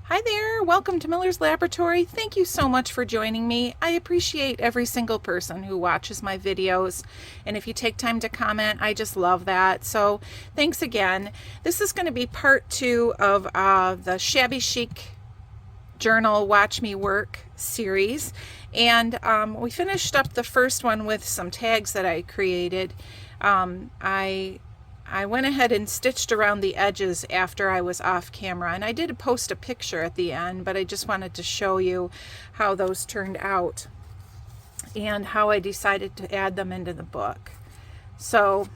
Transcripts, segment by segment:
Hi there, welcome to Miller's Laboratory. Thank you so much for joining me. I appreciate every single person who watches my videos, and if you take time to comment, I just love that. So thanks again. This is going to be part 2 of the Shabby Chic Journal Watch Me Work series, and we finished up the first one with some tags that I created. I went ahead and stitched around the edges after I was off camera, and I did post a picture at the end, but I just wanted to show you how those turned out and how I decided to add them into the book. So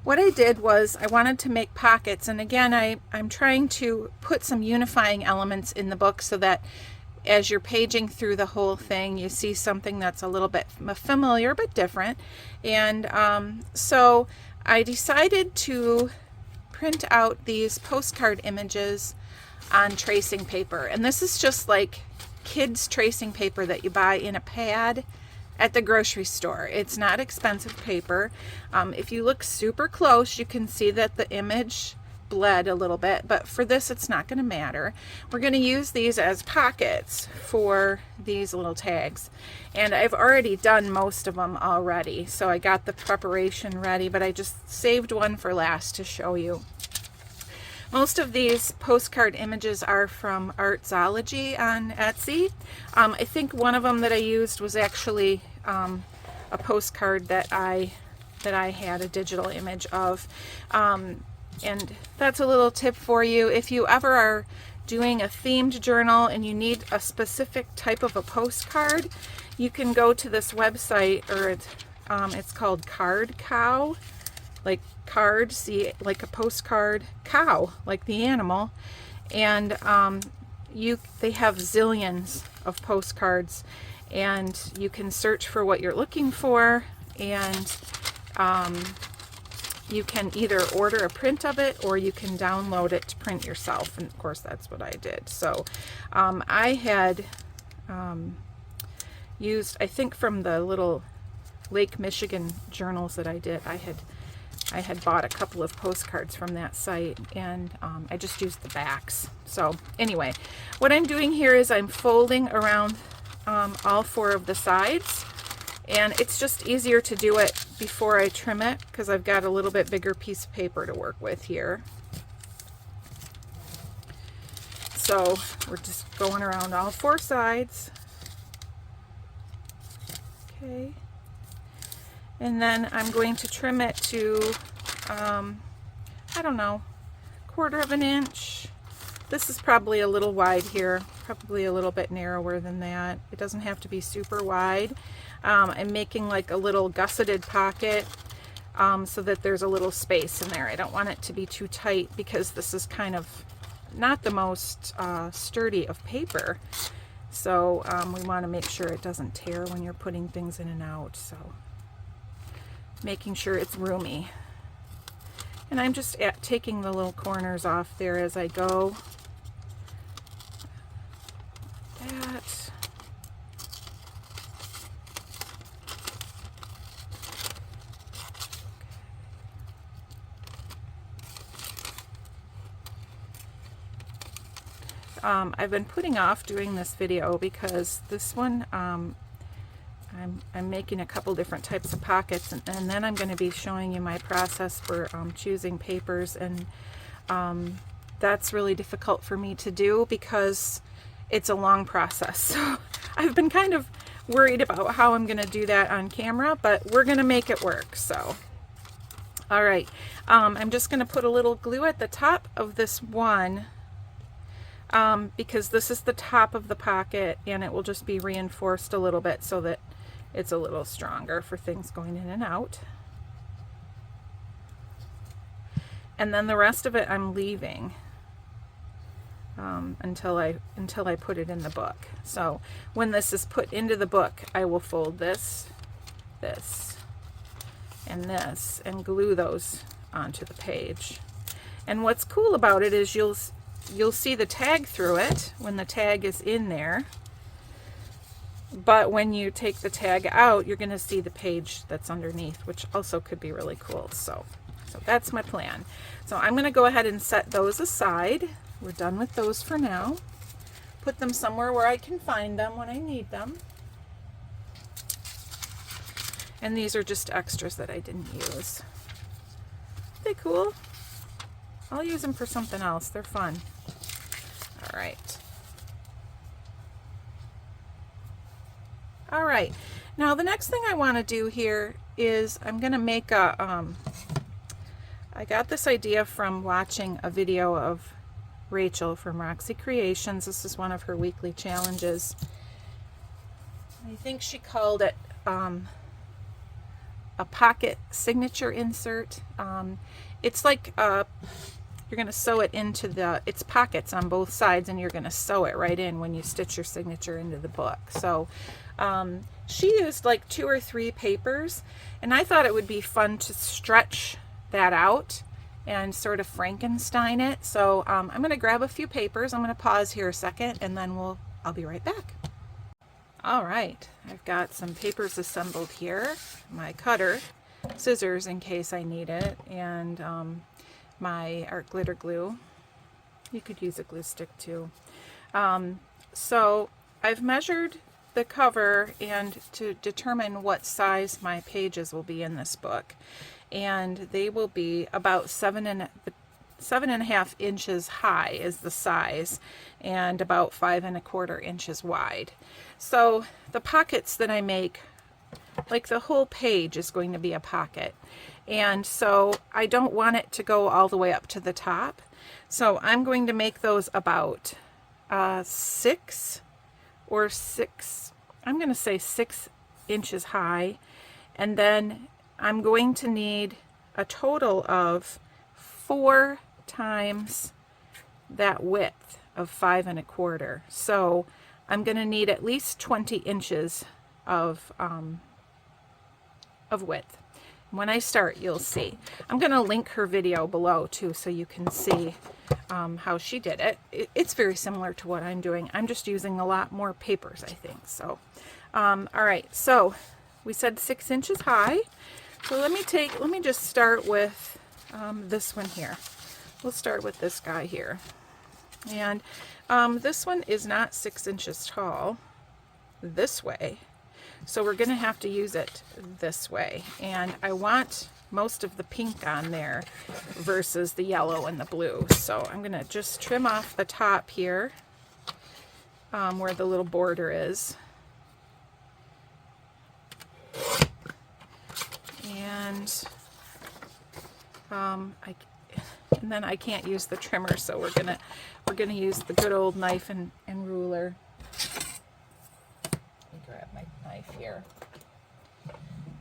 what I did was I wanted to make pockets, and again I'm trying to put some unifying elements in the book so that as you're paging through the whole thing you see something that's a little bit familiar but different. And so I decided to print out these postcard images on tracing paper, and this is just like kids tracing paper that you buy in a pad at the grocery store. It's not expensive paper. If you look super close you can see that the image bled a little bit, but for this it's not going to matter. We're going to use these as pockets for these little tags, and I've already done most of them already, so I got the preparation ready, but I just saved one for last to show you. Most of these postcard images are from Artsology on Etsy. I think one of them that I used was actually a postcard that I had a digital image of. And that's a little tip for you. If you ever are doing a themed journal and you need a specific type of a postcard, you can go to this website, or it's called Card Cow, like card, see, like a postcard, cow, like the animal. And they have zillions of postcards, and you can search for what you're looking for, and you can either order a print of it or you can download it to print yourself, and of course that's what I did. So I had used, I think from the little Lake Michigan journals that I did, I had bought a couple of postcards from that site, and I just used the backs. So anyway, what I'm doing here is I'm folding around all 4 of the sides, and it's just easier to do it before I trim it because I've got a little bit bigger piece of paper to work with here. So we're just going around all 4 sides. Okay. And then I'm going to trim it to, I don't know, 1/4 of an inch. This is probably a little wide here, probably a little bit narrower than that. It doesn't have to be super wide. I'm making like a little gusseted pocket so that there's a little space in there. I don't want it to be too tight because this is kind of not the most sturdy of paper. So we want to make sure it doesn't tear when you're putting things in and out. So making sure it's roomy. And I'm just taking the little corners off there as I go. That. I've been putting off doing this video because this one I'm making a couple different types of pockets, and then I'm going to be showing you my process for choosing papers, and that's really difficult for me to do because it's a long process. So I've been kind of worried about how I'm going to do that on camera, but we're going to make it work. So all right, I'm just going to put a little glue at the top of this one because this is the top of the pocket, and it will just be reinforced a little bit so that it's a little stronger for things going in and out. And then the rest of it I'm leaving until I put it in the book. So when this is put into the book, I will fold this, and this, and glue those onto the page. And what's cool about it is you'll see the tag through it when the tag is in there, but when you take the tag out you're going to see the page that's underneath, which also could be really cool. So that's my plan. So I'm going to go ahead and set those aside. we're done with those for now. Put them somewhere where I can find them when I need them. And these are just extras that I didn't use. Are they cool? I'll use them for something else. They're fun. All right. All right. Now the next thing I want to do here is I'm going to make a, I got this idea from watching a video of Rachel from Roxy Creations. This is one of her weekly challenges. I think she called it a pocket signature insert. It's like you're going to sew it into its pockets on both sides, and you're going to sew it right in when you stitch your signature into the book. So she used like 2 or 3 papers, and I thought it would be fun to stretch that out and sort of Frankenstein it. So I'm going to grab a few papers. I'm going to pause here a second, and then I'll be right back. All right, I've got some papers assembled here, my cutter, scissors in case I need it, and my art glitter glue. You could use a glue stick too. So I've measured the cover and to determine what size my pages will be in this book, and they will be about 7.5 inches high is the size, and about 5 1/4 inches wide. So the pockets that I make, like the whole page is going to be a pocket, and so I don't want it to go all the way up to the top. So I'm going to make those about 6 inches high, and then I'm going to need a total of 4 times that width of 5 1/4. So I'm going to need at least 20 inches of width. When I start, you'll see. I'm going to link her video below too, so you can see how she did it. It's very similar to what I'm doing. I'm just using a lot more papers, I think. So, all right. So we said 6 inches high. So let me just start with this one here. We'll start with this guy here. And this one is not 6 inches tall this way. So we're going to have to use it this way. And I want most of the pink on there versus the yellow and the blue. So I'm going to just trim off the top here where the little border is. And then I can't use the trimmer, so we're gonna use the good old knife and ruler. Let me grab my knife here.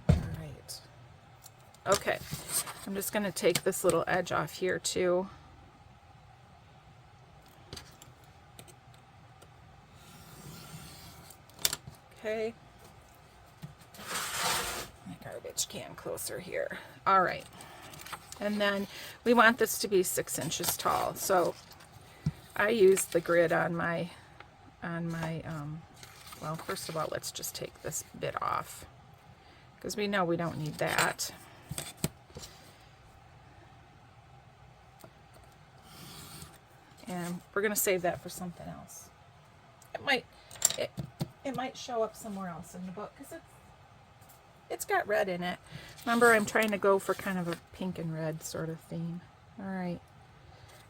All right. Okay. I'm just gonna take this little edge off here too. Okay. My garbage can closer here. All right. And then we want this to be 6 inches tall. So I used the grid on my, well, first of all, let's just take this bit off because we know we don't need that. And we're going to save that for something else. It might show up somewhere else in the book because it's got red in it. Remember, I'm trying to go for kind of a pink and red sort of theme. All right.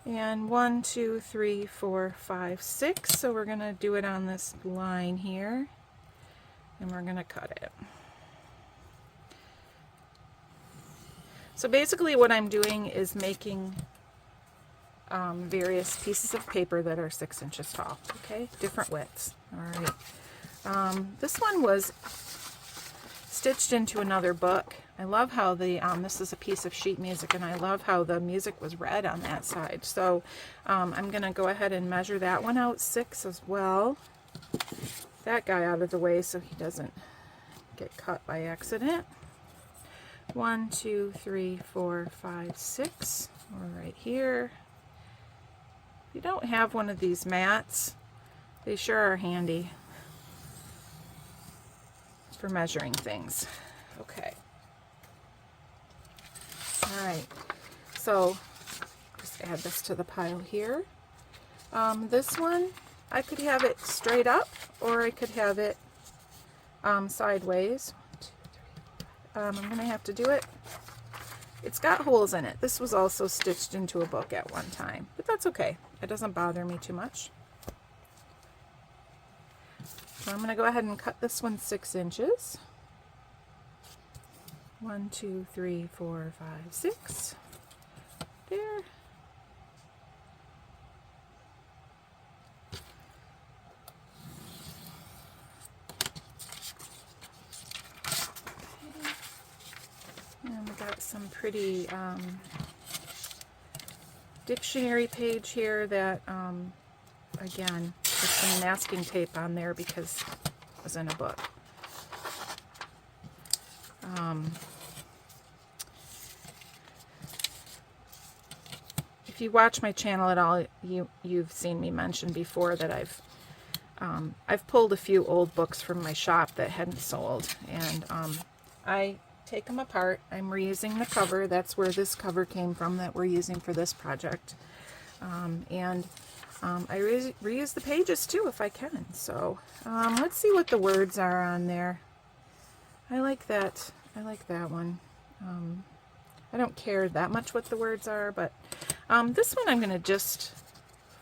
And 1, 2, 3, 4, 5, 6. So we're going to do it on this line here. And we're going to cut it. So basically what I'm doing is making various pieces of paper that are 6 inches tall. Okay, different widths. All right. This one was stitched into another book. I love how the this is a piece of sheet music, and I love how the music was red on that side. So I'm going to go ahead and measure that one out 6 as well. That guy out of the way so he doesn't get cut by accident. 1, 2, 3, 4, 5, 6. We're right here. If you don't have one of these mats, they sure are handy for measuring things. Okay. All right. So just add this to the pile here. This one, I could have it straight up, or I could have it sideways. 1, 2, 3, 4. I'm going to have to do it. It's got holes in it. This was also stitched into a book at one time, but that's okay. It doesn't bother me too much. So I'm going to go ahead and cut this one 6 inches. 1, 2, 3, 4, 5, 6. There. And we got some pretty dictionary page here that, again, there's some masking tape on there because it was in a book. If you watch my channel at all, you've seen me mention before that I've pulled a few old books from my shop that hadn't sold, and I take them apart. I'm reusing the cover. That's where this cover came from that we're using for this project. And I reuse the pages too if I can. So let's see what the words are on there. I like that. I like that one. I don't care that much what the words are, but this one I'm going to just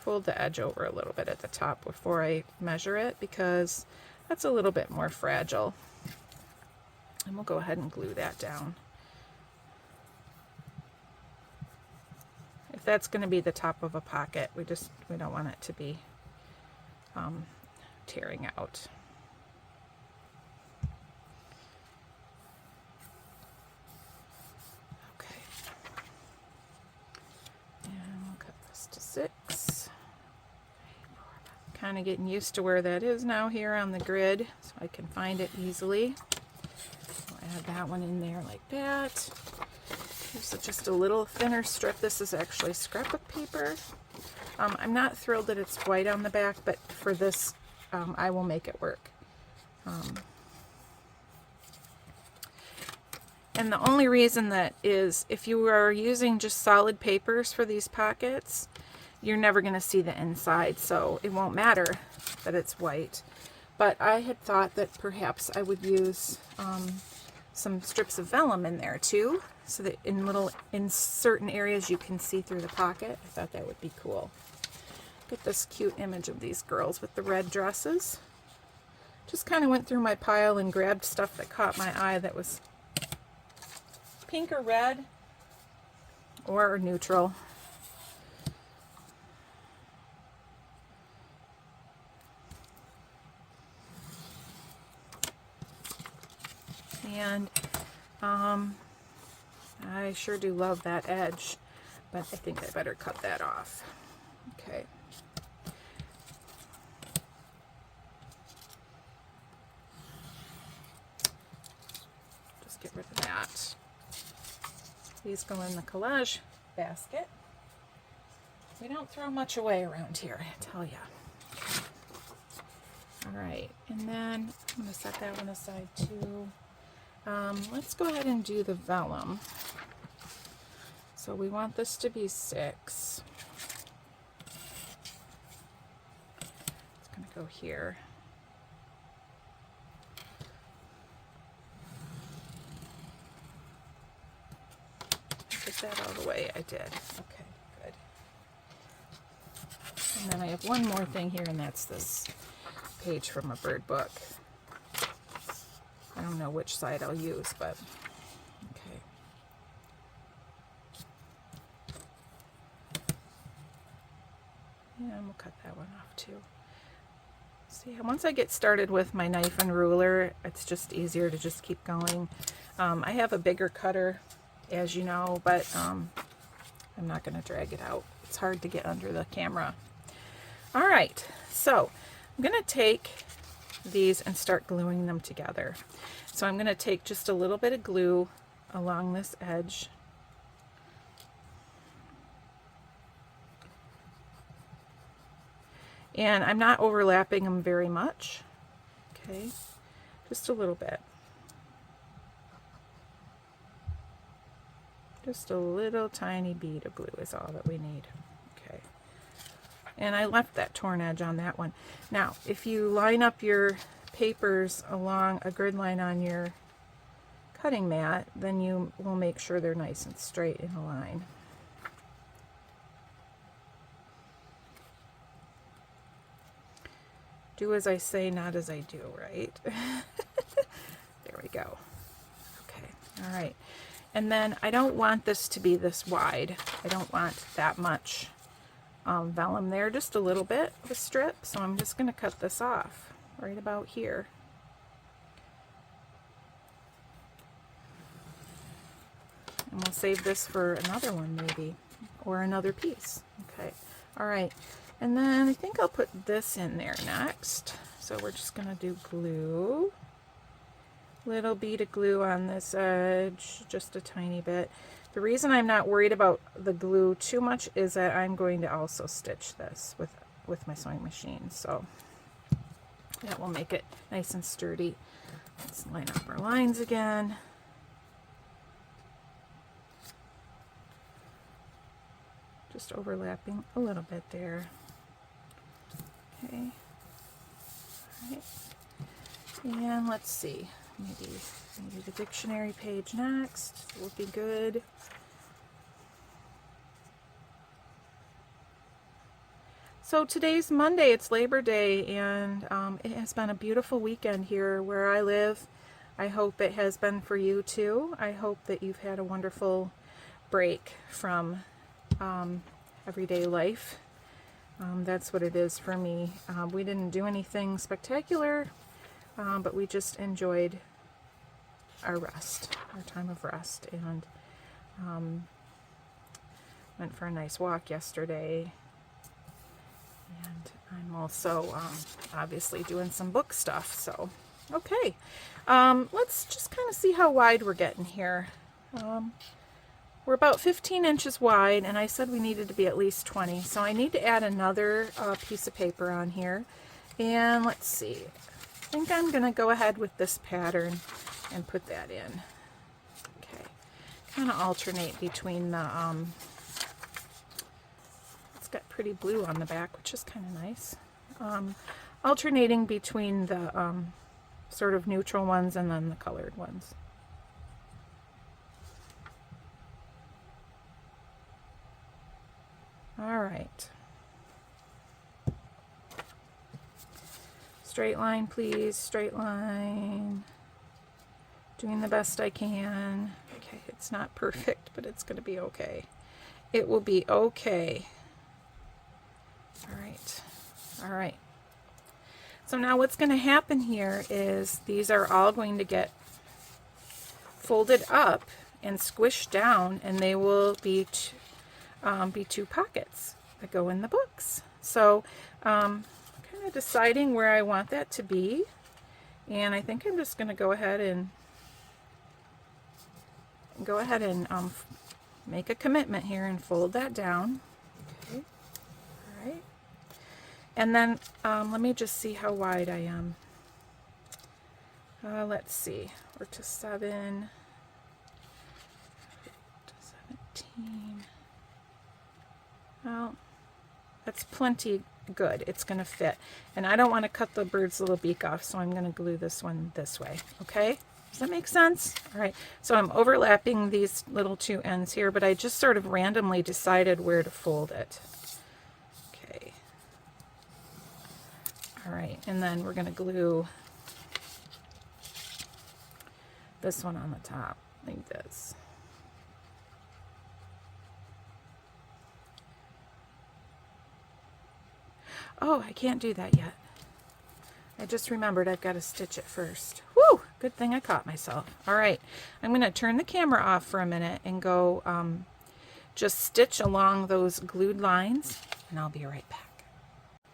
fold the edge over a little bit at the top before I measure it, because that's a little bit more fragile. And we'll go ahead and glue that down. If that's going to be the top of a pocket, we don't want it to be tearing out. Okay. And we'll cut this to 6. Kind of getting used to where that is now here on the grid, so I can find it easily. I'll add that one in there like that. Here's just a little thinner strip. This is actually scrapbook paper. I'm not thrilled that it's white on the back, but for this, I will make it work. And the only reason that is, if you are using just solid papers for these pockets, you're never going to see the inside, so it won't matter that it's white. But I had thought that perhaps I would use some strips of vellum in there too, so that in certain areas you can see through the pocket. I thought that would be cool. Get this cute image of these girls with the red dresses. Just kind of went through my pile and grabbed stuff that caught my eye that was pink or red or neutral. And I sure do love that edge, but I think I better cut that off. Okay. Just get rid of that. These go in the collage basket. We don't throw much away around here, I tell ya. All right, and then I'm going to set that one aside too. Let's go ahead and do the vellum. So we want this to be 6. It's going to go here. Get that out of the way. I did. Okay, good. And then I have one more thing here, and that's this page from a bird book. I don't know which side I'll use, but okay. And we'll cut that one off too. See, once I get started with my knife and ruler, it's just easier to just keep going. I have a bigger cutter, as you know, but I'm not going to drag it out. It's hard to get under the camera. All right, so I'm going to take these and start gluing them together. So I'm going to take just a little bit of glue along this edge. And I'm not overlapping them very much. Okay, just a little bit. Just a little tiny bead of glue is all that we need. Okay. And I left that torn edge on that one. Now, if you line up your papers along a grid line on your cutting mat, then you will make sure they're nice and straight in a line. Do as I say, not as I do, right? There we go. Okay, all right. And then I don't want this to be this wide. I don't want that much vellum there, just a little bit of a strip. So I'm just going to cut this off right about here. And we'll save this for another one maybe, or another piece. Okay, all right. And then I think I'll put this in there next. So we're just going to do glue. Little bead of glue on this edge, just a tiny bit. The reason I'm not worried about the glue too much is that I'm going to also stitch this with my sewing machine. So that will make it nice and sturdy. Let's line up our lines again. Just overlapping a little bit there. Okay. All right. And let's see. Maybe the dictionary page next will be good. So today's Monday, it's Labor Day, and it has been a beautiful weekend here where I live. I hope it has been for you too. I hope that you've had a wonderful break from everyday life. That's what it is for me. We didn't do anything spectacular, but we just enjoyed our rest, our time of rest, and went for a nice walk yesterday. And I'm also obviously doing some book stuff. So, okay, let's just kind of see how wide we're getting here. We're about 15 inches wide, and I said we needed to be at least 20. So I need to add another piece of paper on here. And let's see. I think I'm going to go ahead with this pattern and put that in. Okay. Kind of alternate between the, it's got pretty blue on the back, which is kind of nice. Alternating between the sort of neutral ones and then the colored ones. All right. Straight line, please. Straight line. Doing the best I can. Okay, it's not perfect, but it's going to be okay. It will be okay. All right. All right. So now what's going to happen here is these are all going to get folded up and squished down, and they will be two pockets that go in the books. So kind of deciding where I want that to be, and I think I'm just going to go ahead and make a commitment here and fold that down. Okay. All right. And then let me just see how wide I am. Let's see. We're to 7 to 17. Well, that's plenty good. It's going to fit. And I don't want to cut the bird's little beak off, so I'm going to glue this one this way. Okay? Does that make sense? All right. So I'm overlapping these little two ends here, but I just sort of randomly decided where to fold it. Okay. All right. And then we're going to glue this one on the top like this. Oh, I can't do that yet. I just remembered I've got to stitch it first. Woo! Good thing I caught myself. All right, I'm going to turn the camera off for a minute and go just stitch along those glued lines, and I'll be right back.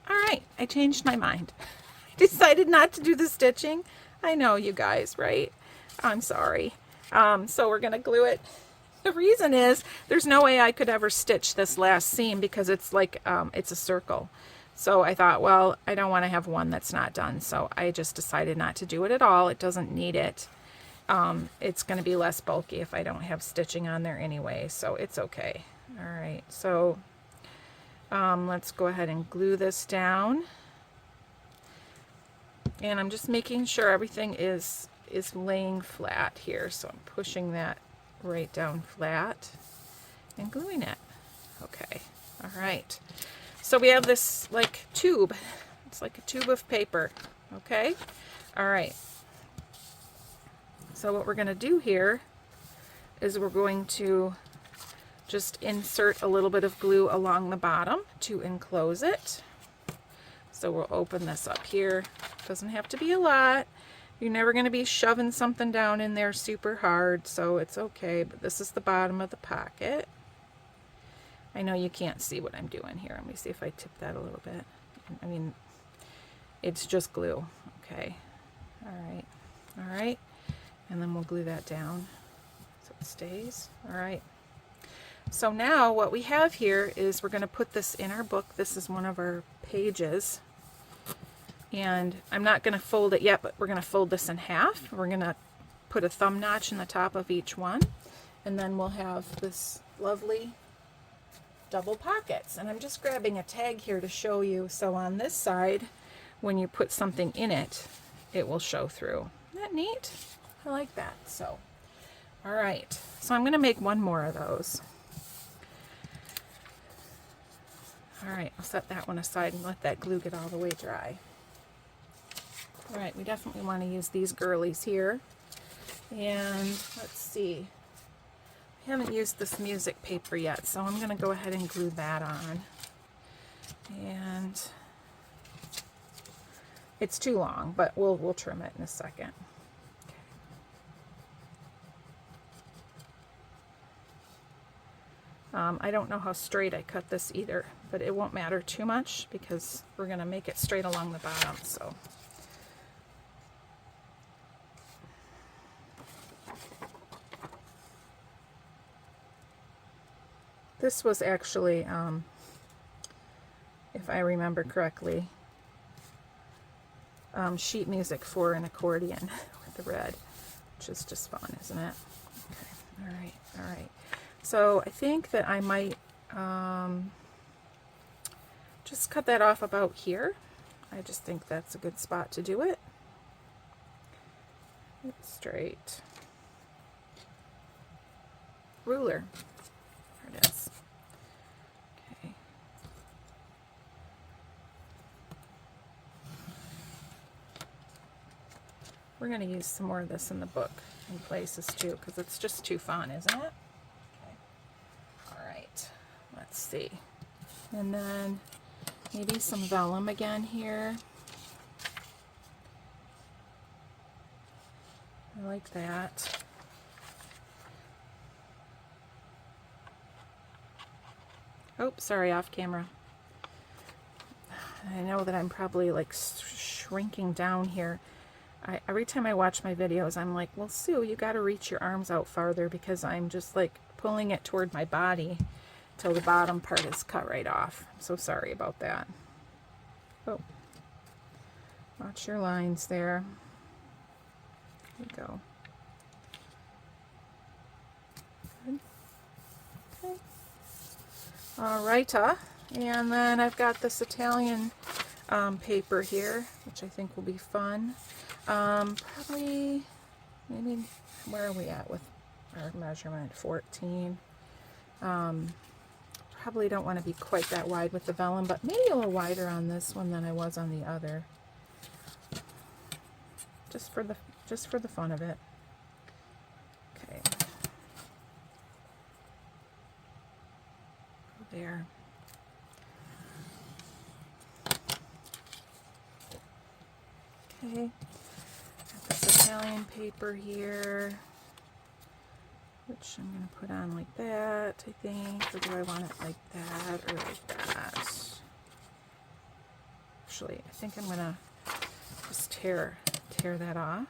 All right, I changed my mind. I decided not to do the stitching. I know, you guys, right? I'm sorry. So we're going to glue it. The reason is there's no way I could ever stitch this last seam because it's like it's a circle. So I thought, well, I don't want to have one that's not done. So I just decided not to do it at all. It doesn't need it. It's going to be less bulky if I don't have stitching on there anyway. So it's okay. All right. So Let's go ahead and glue this down. And I'm just making sure everything is laying flat here. So I'm pushing that right down flat and gluing it. Okay, all right. So we have this like tube. It's like a tube of paper, okay? All right. So what we're gonna do here is we're going to just insert a little bit of glue along the bottom to enclose it. So we'll open this up here. Doesn't have to be a lot. You're never going to be shoving something down in there super hard, so it's okay. But this is the bottom of the pocket. I know you can't see what I'm doing here. Let me see if I tip that a little bit. I mean, it's just glue. Okay. All right. All right. And then we'll glue that down so it stays. All right. So now what we have here is we're going to put this in our book. This is one of our pages. And I'm not going to fold it yet, but we're going to fold this in half. We're going to put a thumb notch in the top of each one. And then we'll have this lovely double pockets. And I'm just grabbing a tag here to show you. So on this side, when you put something in it, it will show through. Isn't that neat? I like that. So, all right. So I'm going to make one more of those. All right, I'll set that one aside and let that glue get all the way dry. All right, we definitely want to use these girlies here. And let's see. I haven't used this music paper yet, so I'm going to go ahead and glue that on. And it's too long, but we'll trim it in a second. I don't know how straight I cut this either, but it won't matter too much because we're going to make it straight along the bottom. So. This was actually, if I remember correctly, sheet music for an accordion with the red, which is just fun, isn't it? Okay. All right, all right. So I think that I might just cut that off about here. I just think that's a good spot to do it. It's straight. Ruler. There it is. Okay. We're going to use some more of this in the book in places too, because it's just too fun, isn't it? Let's see. And then maybe some vellum again here. I like that. Oh, sorry, off camera. I know that I'm probably like shrinking down here. Every time I watch my videos, I'm like, well, Sue, you got to reach your arms out farther because I'm just like pulling it toward my body till the bottom part is cut right off. I'm so sorry about that. Oh, watch your lines there. There we go. Good. Okay. All right, and then I've got this Italian paper here, which I think will be fun. Probably, maybe, where are we at with our measurement? 14. Probably don't want to be quite that wide with the vellum, but maybe a little wider on this one than I was on the other. Just for the fun of it. Okay. There. Okay. Got this Italian paper here, which I'm going to put on like that, I think. Or do I want it like that or like that? Actually, I think I'm going to just tear that off.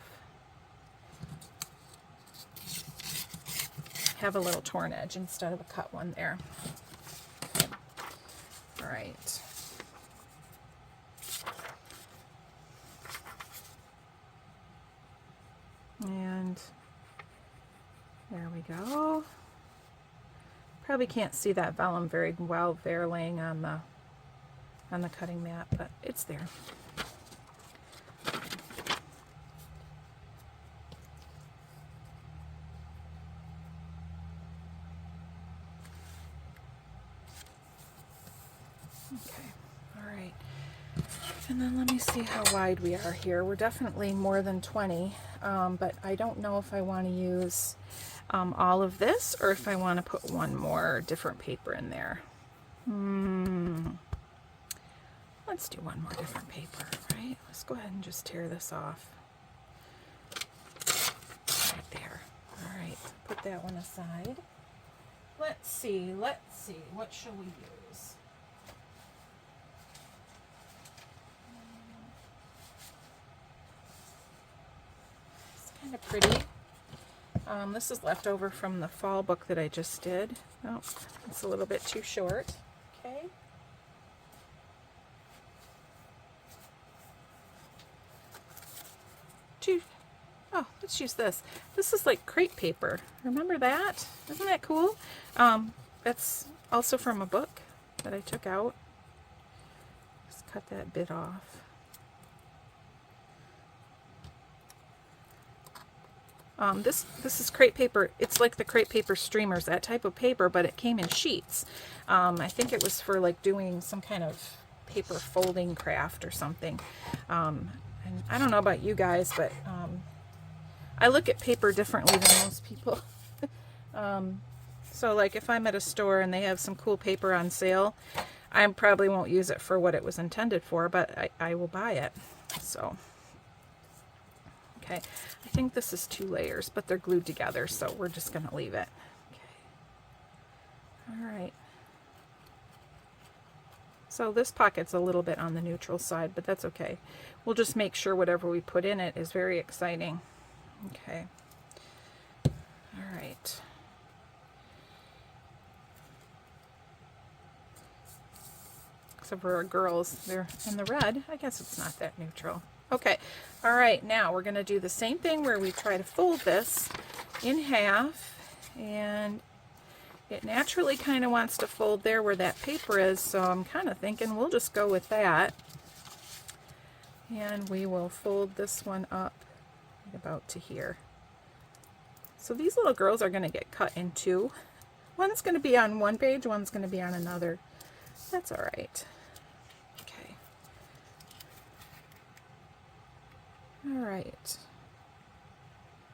Have a little torn edge instead of a cut one there. Okay. All right. And there we go. Probably can't see that vellum very well there laying on the on the cutting mat, but it's there. Okay, all right. And then let me see how wide we are here. We're definitely more than 20, but I don't know if I want to use all of this or if I want to put one more different paper in there. Let's do one more different paper, right? Let's go ahead and just tear this off. Right there. All right, put that one aside. Let's see, what shall we use? It's kind of pretty. This is left over from the fall book that I just did. Oh, it's a little bit too short. Okay. Oh, let's use this. This is like crepe paper. Remember that? Isn't that cool? That's also from a book that I took out. Just cut that bit off. This is crepe paper. It's like the crepe paper streamers, that type of paper, but it came in sheets. I think it was for like doing some kind of paper folding craft or something. And I don't know about you guys, but I look at paper differently than most people. So like if I'm at a store and they have some cool paper on sale, I probably won't use it for what it was intended for, but I will buy it. So, okay, I think this is 2 layers, but they're glued together, so we're just going to leave it. Okay. All right. So this pocket's a little bit on the neutral side, but that's okay. We'll just make sure whatever we put in it is very exciting. Okay. All right. Except for our girls, they're in the red. I guess it's not that neutral. Okay. All right. Now we're going to do the same thing where we try to fold this in half, and it naturally kind of wants to fold there where that paper is, so I'm kind of thinking we'll just go with that. And we will fold this one up about to here. So these little girls are going to get cut in 2. One's going to be on one page, one's going to be on another. That's all right. Okay. All right.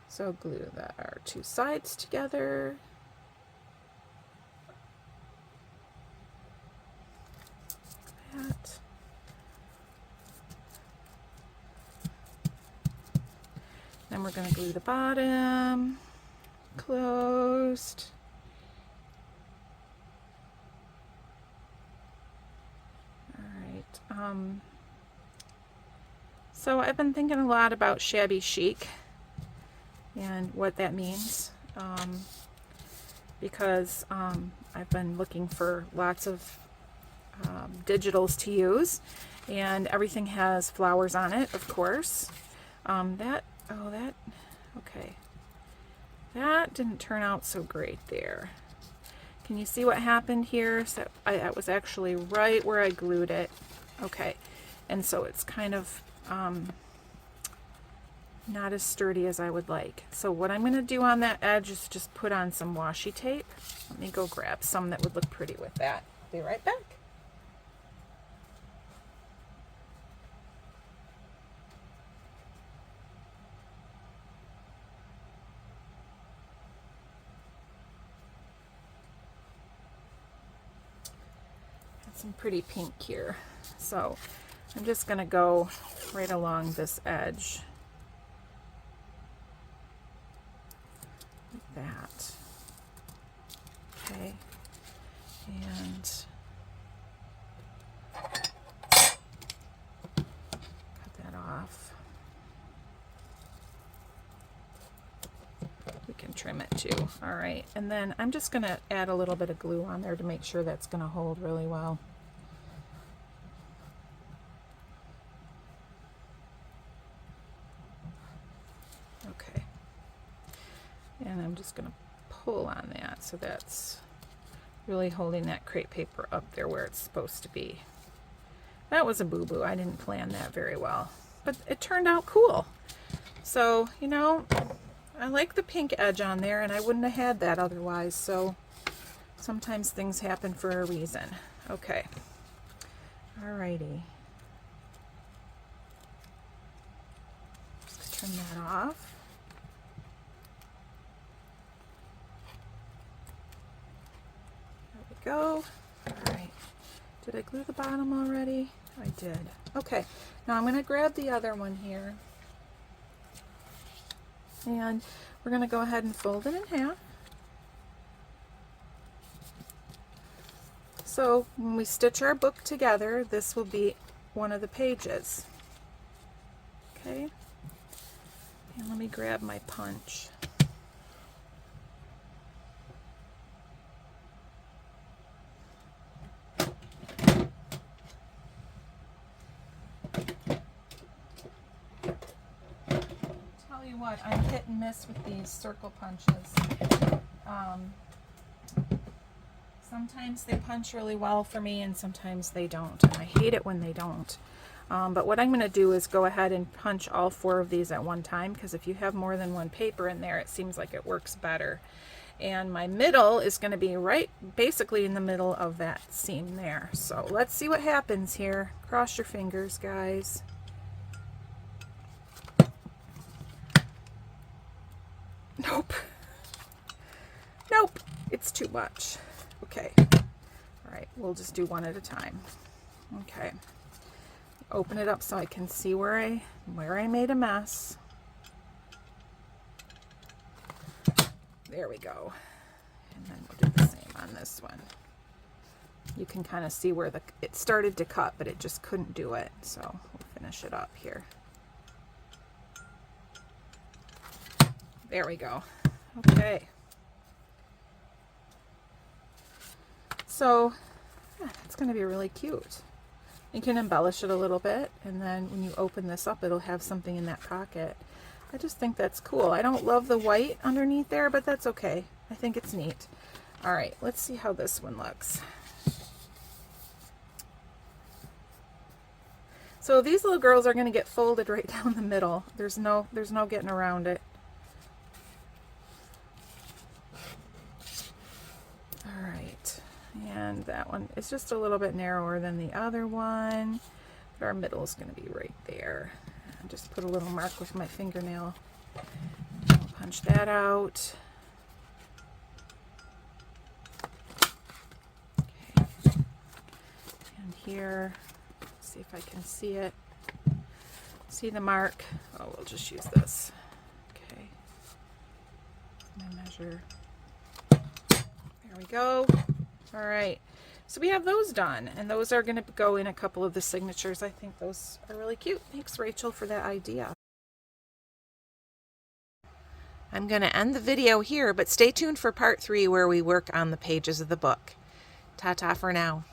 So glue our 2 sides together. That. Then we're going to glue the bottom closed. All right. So I've been thinking a lot about Shabby Chic and what that means, because I've been looking for lots of digitals to use, and everything has flowers on it, of course. Okay. That didn't turn out so great there. Can you see what happened here? So that was actually right where I glued it. Okay. And so it's kind of not as sturdy as I would like. So what I'm going to do on that edge is just put on some washi tape. Let me go grab some that would look pretty with that. Be right back. Some pretty pink here, so I'm just going to go right along this edge like that. Okay, and cut that off. We can trim it too. All right, and then I'm just going to add a little bit of glue on there to make sure that's going to hold really well. Okay, and I'm just going to pull on that so that's really holding that crepe paper up there where it's supposed to be. That was a boo-boo. I didn't plan that very well, but it turned out cool. So, you know, I like the pink edge on there, and I wouldn't have had that otherwise, so sometimes things happen for a reason. Okay. Alrighty. Let's turn that off. There we go. Alright. Did I glue the bottom already? I did. Okay. Now I'm going to grab the other one here. And we're going to go ahead and fold it in half. So when we stitch our book together, this will be one of the pages. Okay. And let me grab my punch. Tell you what, I'm hit and miss with these circle punches. Sometimes they punch really well for me and sometimes they don't, and I hate it when they don't. But what I'm going to do is go ahead and punch all 4 of these at one time, because if you have more than one paper in there, it seems like it works better. And my middle is going to be right basically in the middle of that seam there. So let's see what happens here. Cross your fingers, guys. Nope. Nope. It's too much. Okay. All right. We'll just do one at a time. Okay. Open it up so I can see where I made a mess. There we go. And then we'll do the same on this one. You can kind of see where it started to cut, but it just couldn't do it. So we'll finish it up here. There we go. Okay. So it's going to be really cute. You can embellish it a little bit, and then when you open this up, it'll have something in that pocket. I just think that's cool. I don't love the white underneath there, but that's okay. I think it's neat. All right, let's see how this one looks. So these little girls are going to get folded right down the middle. There's no getting around it. All right, and that one is just a little bit narrower than the other one. But our middle is going to be right there. And just put a little mark with my fingernail. I'll punch that out. Okay. And here, let's see if I can see it. See the mark? Oh, we'll just use this. Okay. My measure. There we go. All right. So we have those done, and those are going to go in a couple of the signatures. I think those are really cute. Thanks, Rachel, for that idea. I'm going to end the video here, but stay tuned for part 3 where we work on the pages of the book. Ta-ta for now.